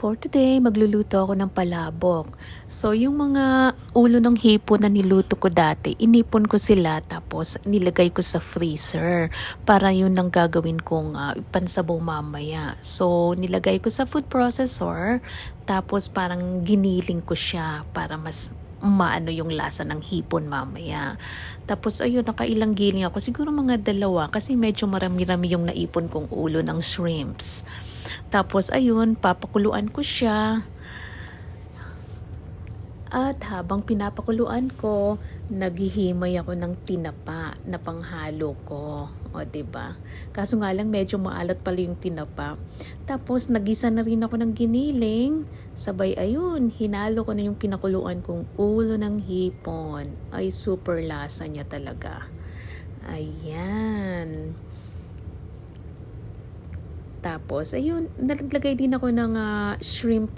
For today, magluluto ako ng palabok. So, yung mga ulo ng hipon na niluto ko dati, inipon ko sila tapos nilagay ko sa freezer para yun ang gagawin kong pansabaw mamaya. So, nilagay ko sa food processor tapos parang giniling ko siya para mas maano yung lasa ng hipon mamaya. Tapos ayun, nakailang giling ako. Siguro mga 2 kasi medyo marami-rami yung naipon kong ulo ng shrimps. Tapos ayun, papakuluan ko siya. At habang pinapakuluan ko, naghihimay ako ng tinapa na panghalo ko. O, diba? Kaso nga lang medyo maalat pala yung tinapa. Tapos nagisa na rin ako ng giniling. Sabay ayun, hinalo ko na yung pinakuluan kong ulo ng hipon. Ay, super lasa niya talaga. Ayan. Tapos, ayun, naglagay din ako ng shrimp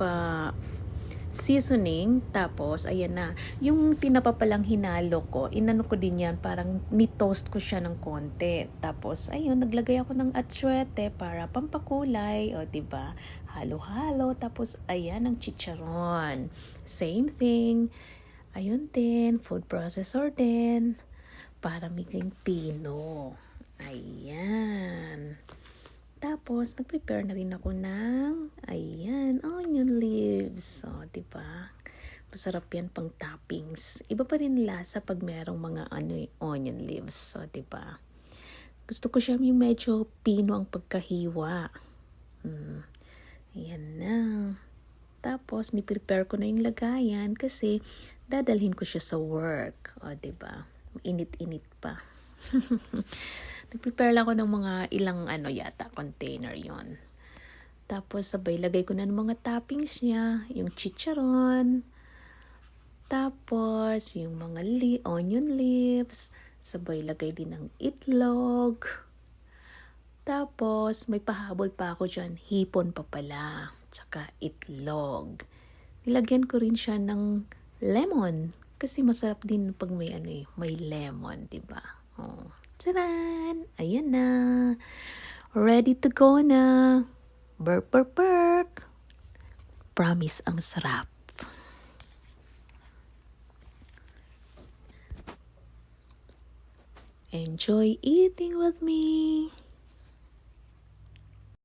seasoning. Tapos, ayan na. Yung tinapa palang hinalo ko, inano ko din yan, parang ni-toast ko siya ng konti. Tapos, ayun, naglagay ako ng atsuete para pampakulay. O, diba? Halo-halo. Tapos, ayan, ang chicharon. Same thing. Ayun din, food processor din. Para maging pino. Ayan. Tapos, nag-prepare na rin ako ng, ayan, onion leaves. So, diba? Masarap yan pang toppings. Iba pa rin lasa pag merong mga onion leaves. So, diba? Gusto ko siya yung medyo pino ang pagkahiwa. Ayan na. Tapos, ni-prepare ko na yung lagayan kasi dadalhin ko siya sa work. O, diba? Init-init pa. Nag-prepare lang ako ng mga ilang container yon. Tapos sabay lagay ko na ng mga toppings niya, yung chicharon, tapos yung mga onion leaves, sabay lagay din ng itlog. Tapos may pahabol pa ako dyan, hipon pa pala, tsaka itlog. Nilagyan ko rin siya ng lemon kasi masarap din pag may may lemon, diba? Oh. Tcharan! Ayan na. Ready to go na. Burp, burp, burp. Promise ang sarap. Enjoy eating with me.